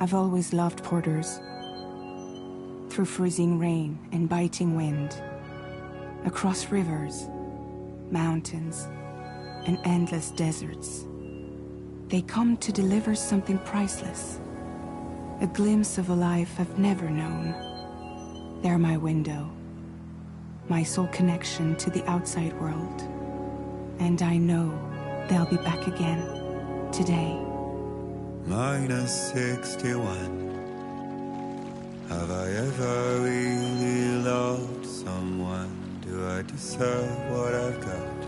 I've always loved porters. Through freezing rain and biting wind, across rivers, mountains, and endless deserts, they come to deliver something priceless, a glimpse of a life I've never known. They're my window, my sole connection to the outside world. And I know they'll be back again, today. -61. Have I ever really loved someone? Do I deserve what I've got?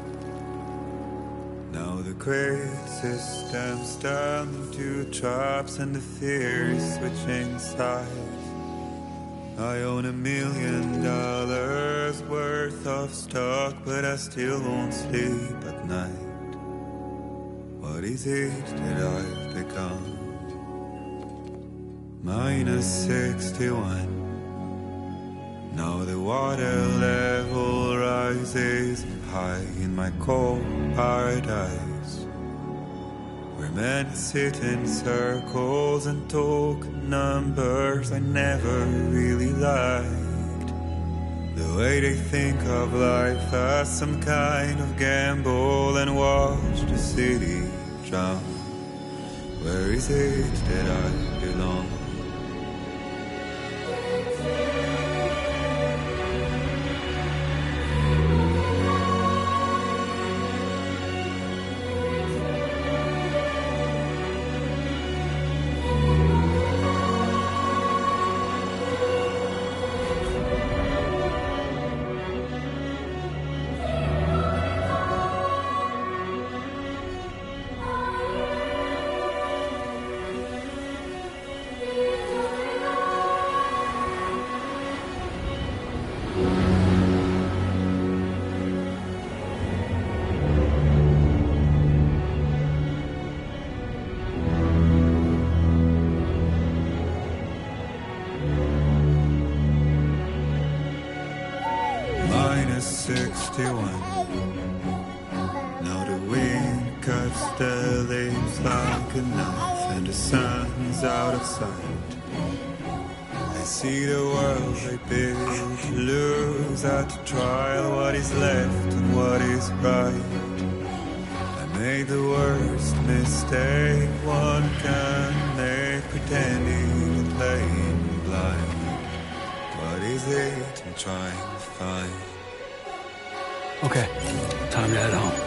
Now the great system's turned into traps and the fear is switching sides. I own $1 million worth of stock, but I still won't sleep at night. What is it that I've become? -61. Now the water level rises high in my cold paradise, where men sit in circles and talk numbers I never really liked. The way they think of life as some kind of gamble and watch the city drown. Where is it that I belong? -61. Now the wind cuts the leaves like a knife and the sun's out of sight. I see the world I built to lose at the trial, what is left and what is right. I made the worst mistake one can make, pretending and playing blind. What is it I'm trying to find? Okay, time to head home.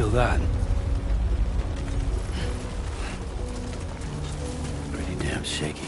feel that? Pretty damn shaky.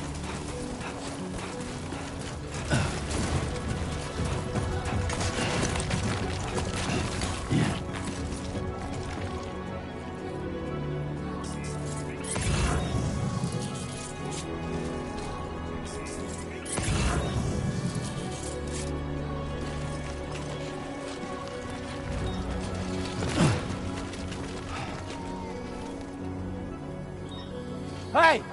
Hey!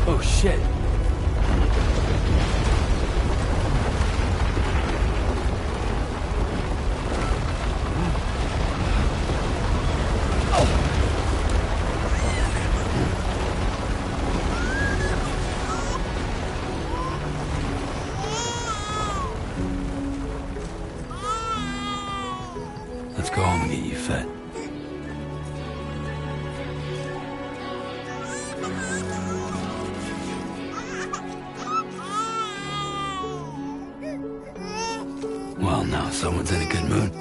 Oh, shit. Let's go home and get you fed. Well, now someone's in a good mood.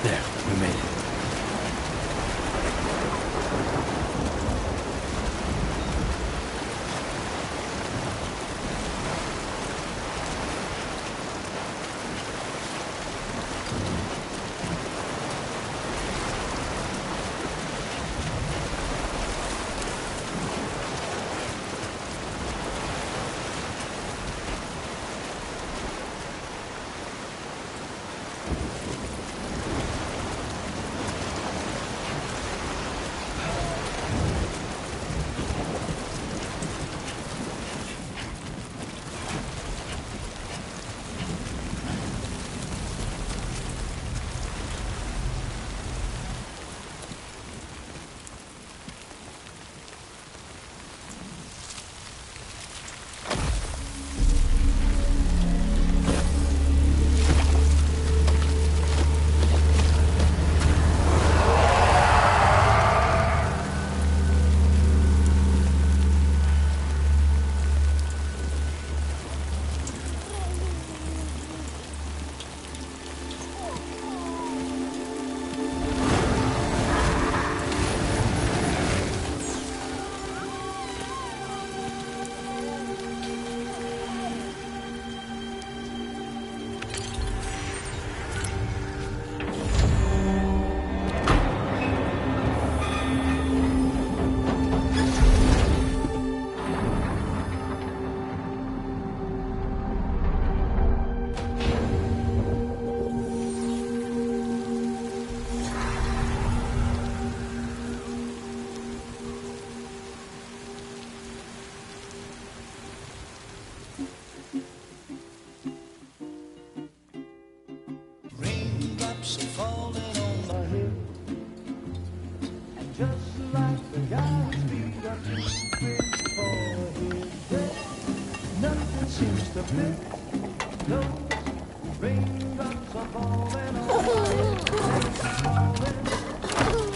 There, we made it.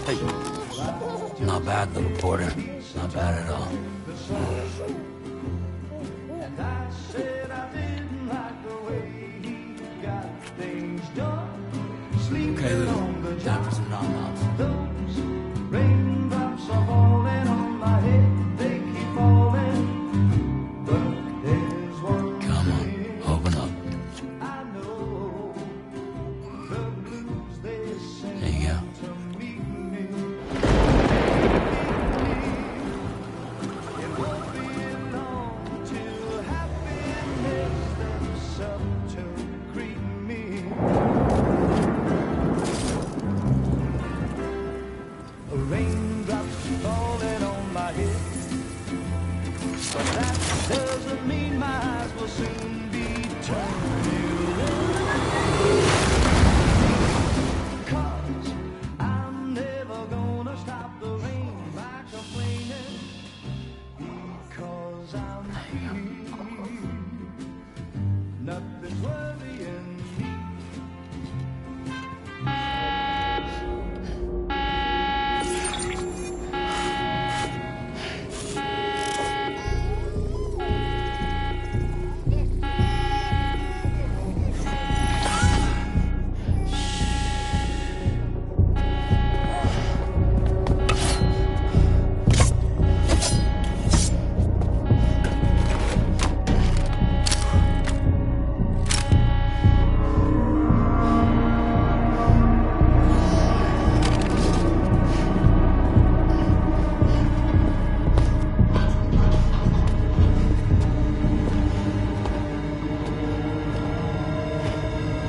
Hey. Not bad, little porter. Not bad at all. Okay, Lou. Time for some nom-noms. Come on, open up. There you go.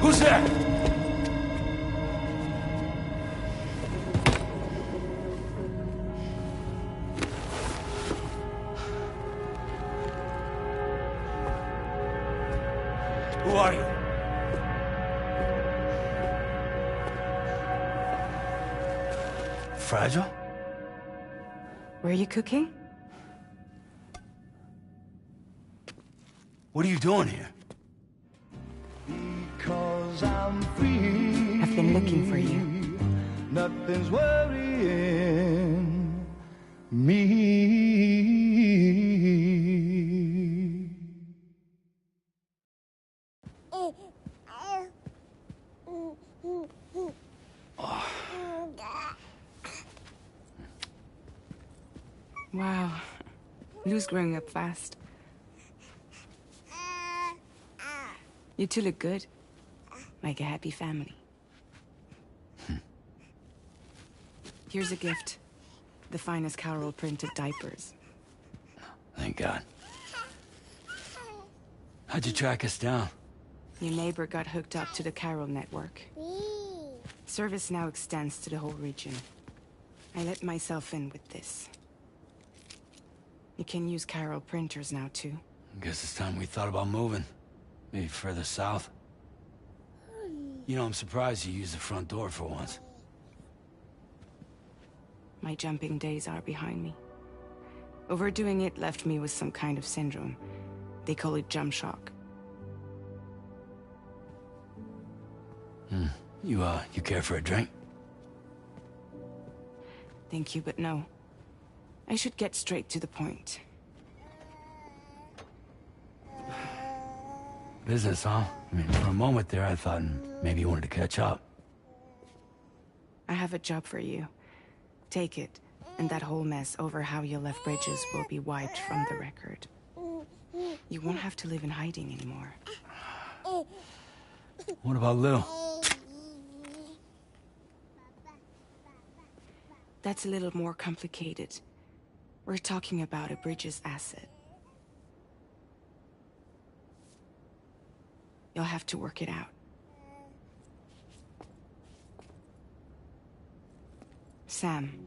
Who's there? Who are you? Fragile? Were you cooking? What are you doing here? Because I'm free. I've been looking for you. Nothing's worrying me. Wow. Lou's growing up fast. You two look good. Like a happy family. Here's a gift. The finest Carol printed diapers. Thank God. How'd you track us down? Your neighbor got hooked up to the Carol network. Service now extends to the whole region. I let myself in with this. You can use Carol printers now, too. Guess it's time we thought about moving. Maybe further south. You know, I'm surprised you used the front door for once. My jumping days are behind me. Overdoing it left me with some kind of syndrome. They call it jump shock. You care for a drink? Thank you, but no. I should get straight to the point. Business, huh? I mean, for a moment there, I thought maybe you wanted to catch up. I have a job for you. Take it, and that whole mess over how you left Bridges will be wiped from the record. You won't have to live in hiding anymore. What about Lou? That's a little more complicated. We're talking about a Bridges asset. You'll have to work it out. Sam,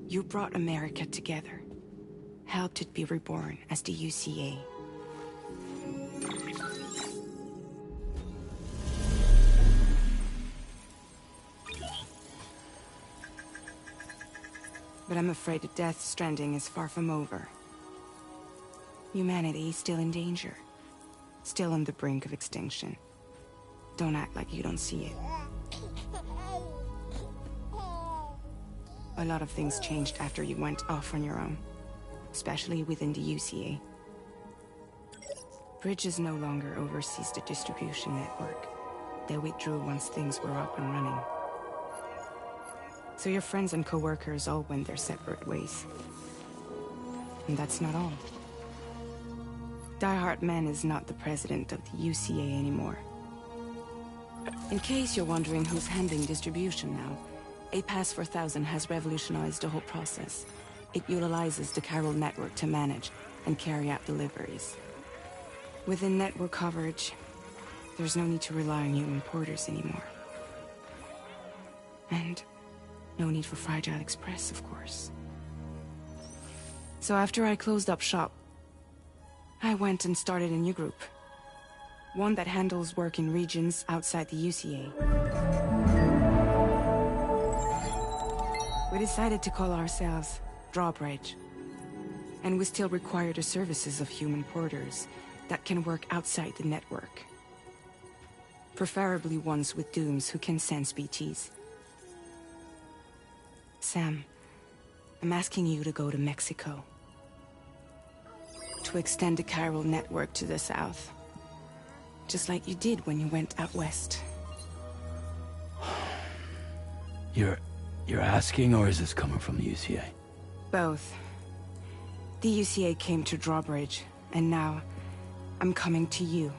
you brought America together. Helped it be reborn as the UCA. But I'm afraid that Death Stranding is far from over. Humanity is still in danger. Still on the brink of extinction. Don't act like you don't see it. A lot of things changed after you went off on your own. Especially within the UCA. Bridges no longer oversees the distribution network. They withdrew once things were up and running. So your friends and co-workers all went their separate ways. And that's not all. Die Hard Man is not the president of the UCA anymore. In case you're wondering who's handling distribution now, A Pass 4000 has revolutionized the whole process. It utilizes the Carol network to manage and carry out deliveries. Within network coverage, there's no need to rely on human porters anymore. And no need for Fragile Express, of course. So after I closed up shop, I went and started a new group. One that handles work in regions outside the UCA. We decided to call ourselves Drawbridge. And we still require the services of human porters that can work outside the network. Preferably ones with dooms who can sense BTs. Sam, I'm asking you to go to Mexico. To extend the Carol network to the south. Just like you did when you went out west. You're asking, or is this coming from the UCA? Both. The UCA came to Drawbridge, and now I'm coming to you.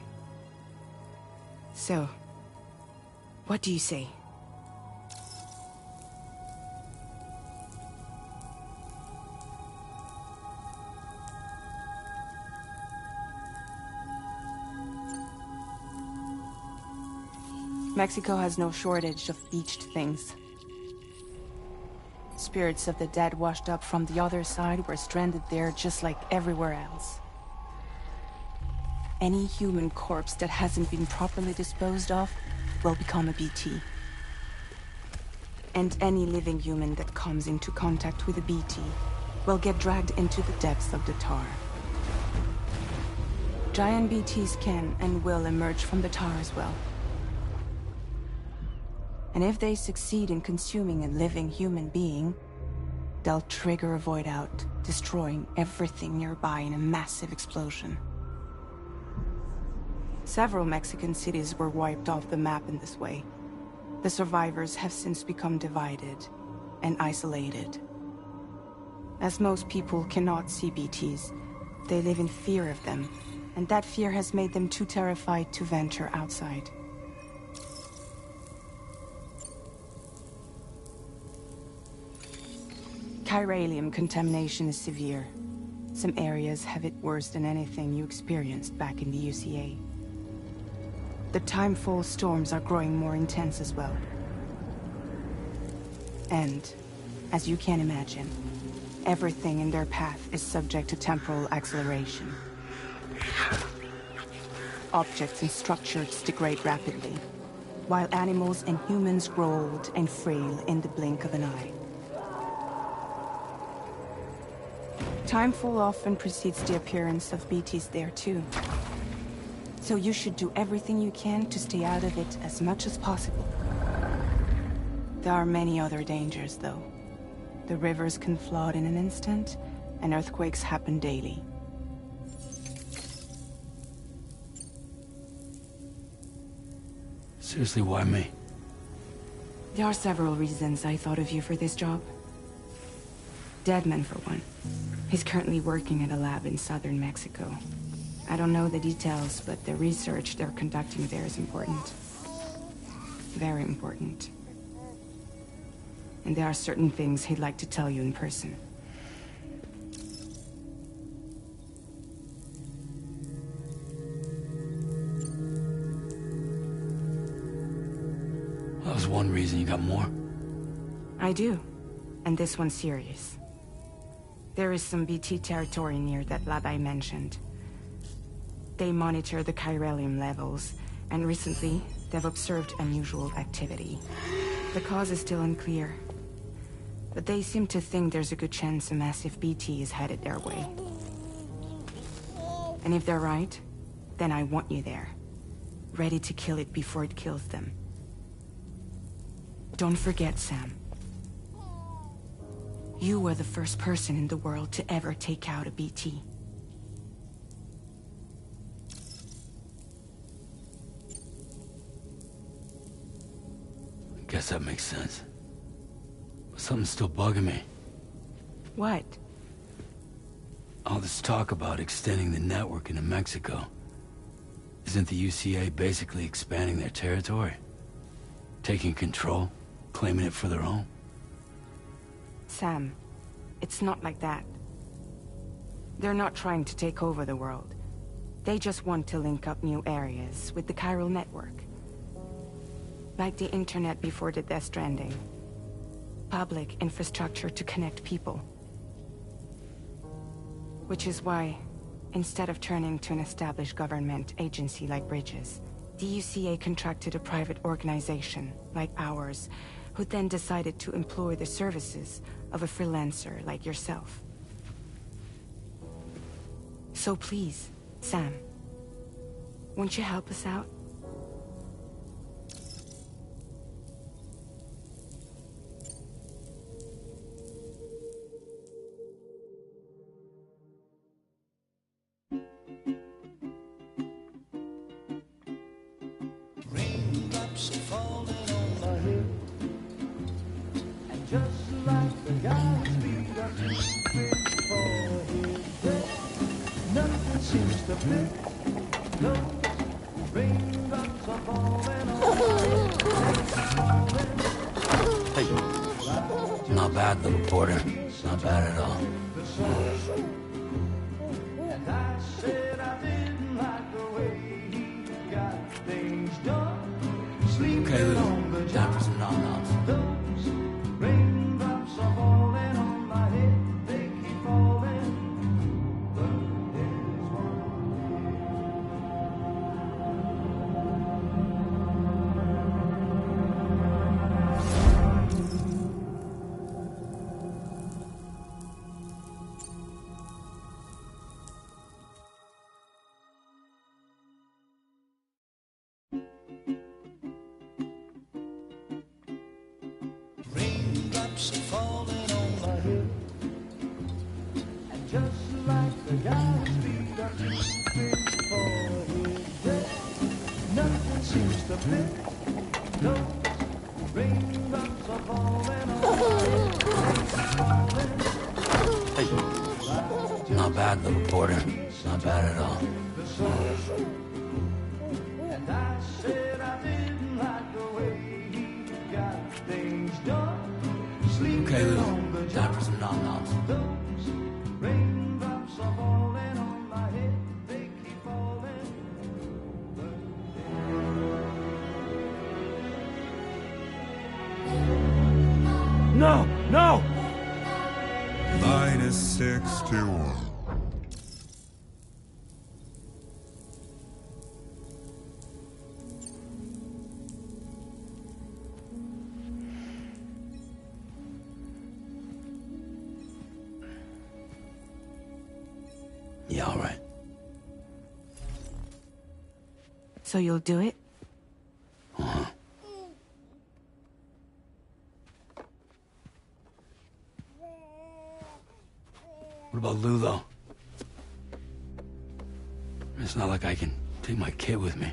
So, what do you say? Mexico has no shortage of beached things. Spirits of the dead washed up from the other side were stranded there just like everywhere else. Any human corpse that hasn't been properly disposed of will become a BT. And any living human that comes into contact with a BT will get dragged into the depths of the tar. Giant BTs can and will emerge from the tar as well. And if they succeed in consuming a living human being, they'll trigger a void out, destroying everything nearby in a massive explosion. Several Mexican cities were wiped off the map in this way. The survivors have since become divided and isolated. As most people cannot see BTs, they live in fear of them, and that fear has made them too terrified to venture outside. Chiralium contamination is severe. Some areas have it worse than anything you experienced back in the UCA. The timefall storms are growing more intense as well. And, as you can imagine, everything in their path is subject to temporal acceleration. Objects and structures degrade rapidly, while animals and humans grow old and frail in the blink of an eye. Timefall often precedes the appearance of BTs there too. So you should do everything you can to stay out of it as much as possible. There are many other dangers, though. The rivers can flood in an instant, and earthquakes happen daily. Seriously, why me? There are several reasons I thought of you for this job. Deadman, for one. He's currently working at a lab in southern Mexico. I don't know the details, but the research they're conducting there is important. Very important. And there are certain things he'd like to tell you in person. That was one reason. You got more? I do. And this one's serious. There is some BT territory near that lab I mentioned. They monitor the chiralium levels, and recently, they've observed unusual activity. The cause is still unclear, but they seem to think there's a good chance a massive BT is headed their way. And if they're right, then I want you there, ready to kill it before it kills them. Don't forget, Sam. You were the first person in the world to ever take out a BT. Guess that makes sense. But something's still bugging me. What? All this talk about extending the network into Mexico. Isn't the UCA basically expanding their territory? Taking control? Claiming it for their own? Sam, it's not like that. They're not trying to take over the world. They just want to link up new areas with the chiral network. Like the internet before the Death Stranding. Public infrastructure to connect people. Which is why, instead of turning to an established government agency like Bridges, the UCA contracted a private organization, like ours, who then decided to employ the services of a freelancer like yourself. So please, Sam, won't you help us out? Raindrops are falling on my head, and just like the guy's feet are moving for his bed, nothing seems to fit. No, raindrops are falling on my head. Hey. Not bad, little porter. Not bad at all. And I said I didn't like the way he got things done. Okay, Lou. Time for some nom-noms. Those raindrops are falling on my head, they keep falling. But there's raindrops are falling on my head, and just like the guy's feet are moving for his bed, nothing seems to fit. No, Raindrops are falling on my head. Hey. Not bad, little porter. Not bad at all. And I said I didn't like the way he got things done. Okay, Sleeping Lou. on the Time for some nom-noms. those raindrops are falling on my head. They keep falling. No! No! -61. Yeah, all right. So you'll do it? Uh-huh. What about Lou, though? It's not like I can take my kid with me.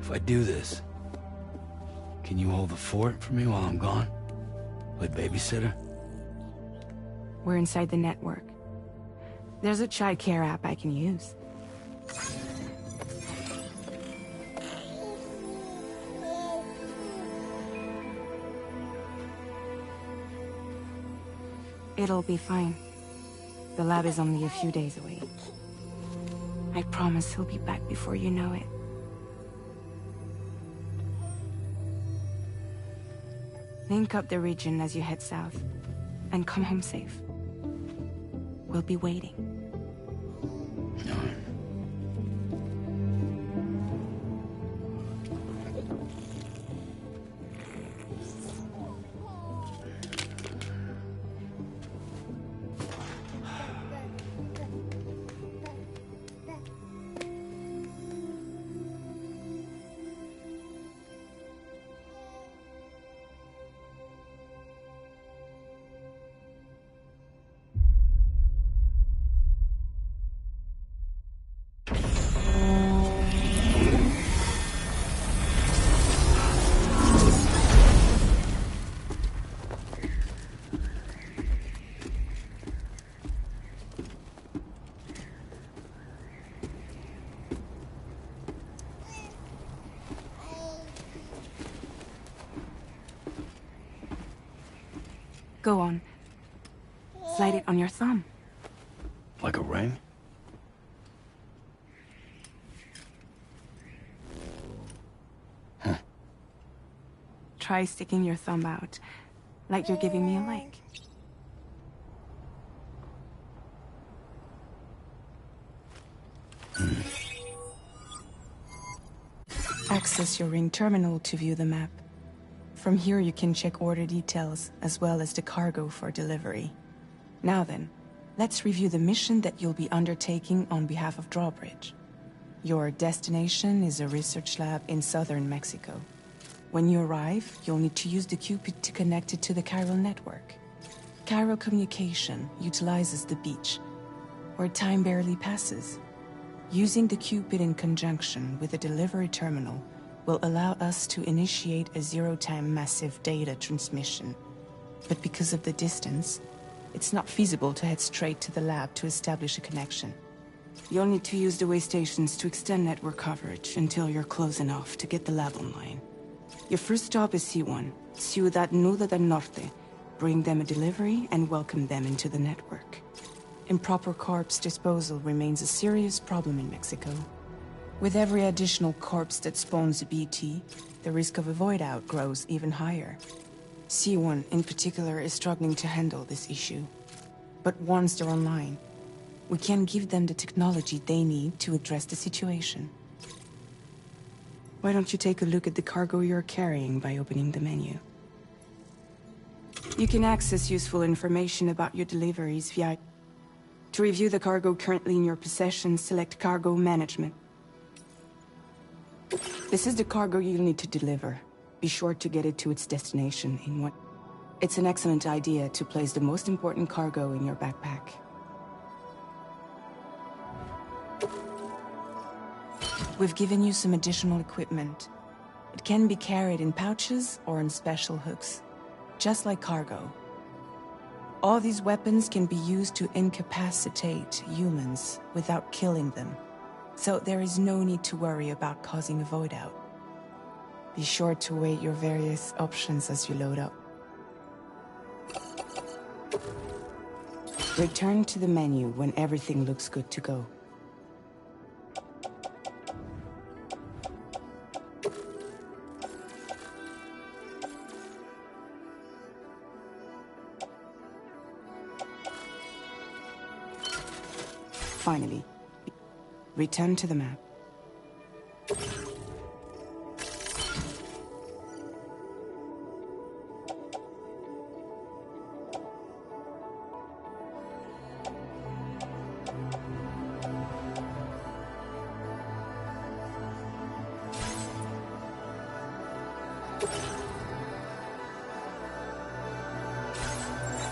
If I do this, can you hold the fort for me while I'm gone? Play babysitter? We're inside the network. There's a child care app I can use. It'll be fine. The lab is only a few days away. I promise he'll be back before you know it. Link up the region as you head south, and come home safe. We'll be waiting. All right. Go on. Slide it on your thumb. Like a ring? Try sticking your thumb out, like you're giving me a like. Access your ring terminal to view the map. From here you can check order details, as well as the cargo for delivery. Now then, let's review the mission that you'll be undertaking on behalf of Drawbridge. Your destination is a research lab in southern Mexico. When you arrive, you'll need to use the Cupid to connect it to the chiral network. Chiral communication utilizes the beach, where time barely passes. Using the Cupid in conjunction with the delivery terminal will allow us to initiate a zero-time massive data transmission. But because of the distance, it's not feasible to head straight to the lab to establish a connection. You'll need to use the way stations to extend network coverage until you're close enough to get the lab online. Your first stop is C1, Ciudad Nuda del Norte. Bring them a delivery and welcome them into the network. Improper corpse disposal remains a serious problem in Mexico. With every additional corpse that spawns a BT, the risk of a void-out grows even higher. C1 in particular is struggling to handle this issue. But once they're online, we can give them the technology they need to address the situation. Why don't you take a look at the cargo you're carrying by opening the menu? You can access useful information about your deliveries via... To review the cargo currently in your possession, select Cargo Management. This is the cargo you'll need to deliver. Be sure to get it to its destination in one... It's an excellent idea to place the most important cargo in your backpack. We've given you some additional equipment. It can be carried in pouches or in special hooks, just like cargo. All these weapons can be used to incapacitate humans without killing them, so there is no need to worry about causing a void out. Be sure to weigh your various options as you load up. Return to the menu when everything looks good to go. Finally, return to the map.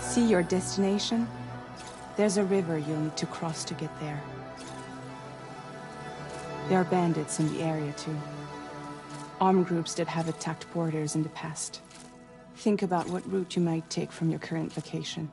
See your destination? There's a river you'll need to cross to get there. There are bandits in the area too. Armed groups that have attacked borders in the past. Think about what route you might take from your current location.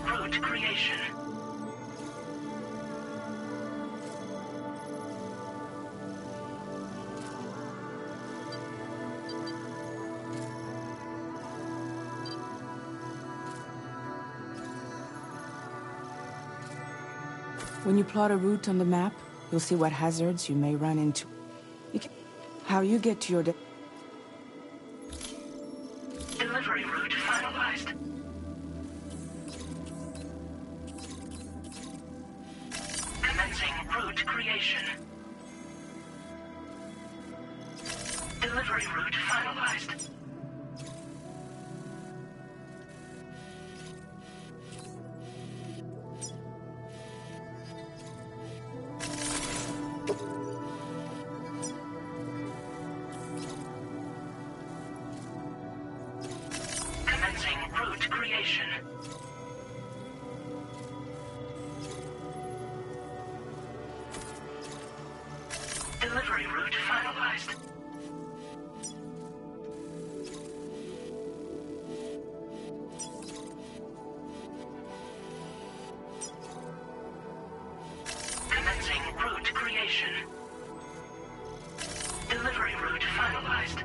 Route creation. When you plot a route on the map, you'll see what hazards you may run into. How you get to your Delivery route finalized. Commencing route creation. Delivery route finalized. Commencing route creation. Delivery route finalized. Commencing route creation. Delivery route finalized.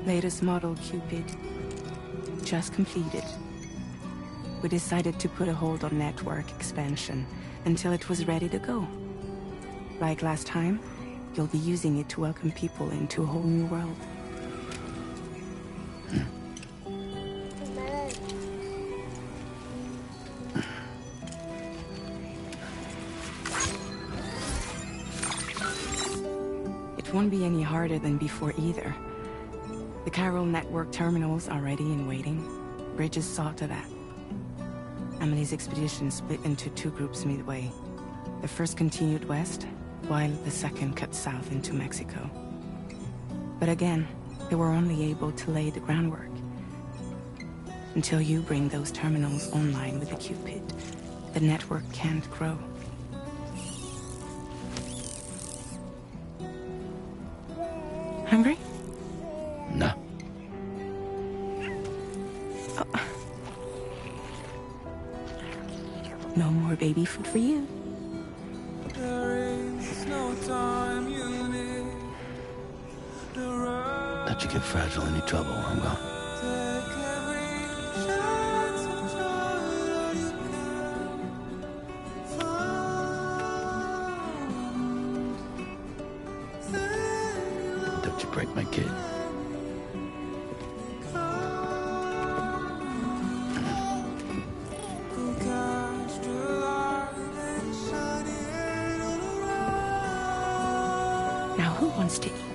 latest model Cupid. Just completed. We decided to put a hold on network expansion until it was ready to go. Like last time, you'll be using it to welcome people into a whole new world. It won't be any harder than before either. The Chiral network terminals are ready and waiting. Bridges saw to that. Emily's expedition split into two groups midway. The first continued west, while the second cut south into Mexico. But again, they were only able to lay the groundwork. Until you bring those terminals online with the Cupid, the network can't grow. Hungry? No. Oh. No more baby food for you. Let you get fragile any trouble, I will. break my kid. Now who wants to eat?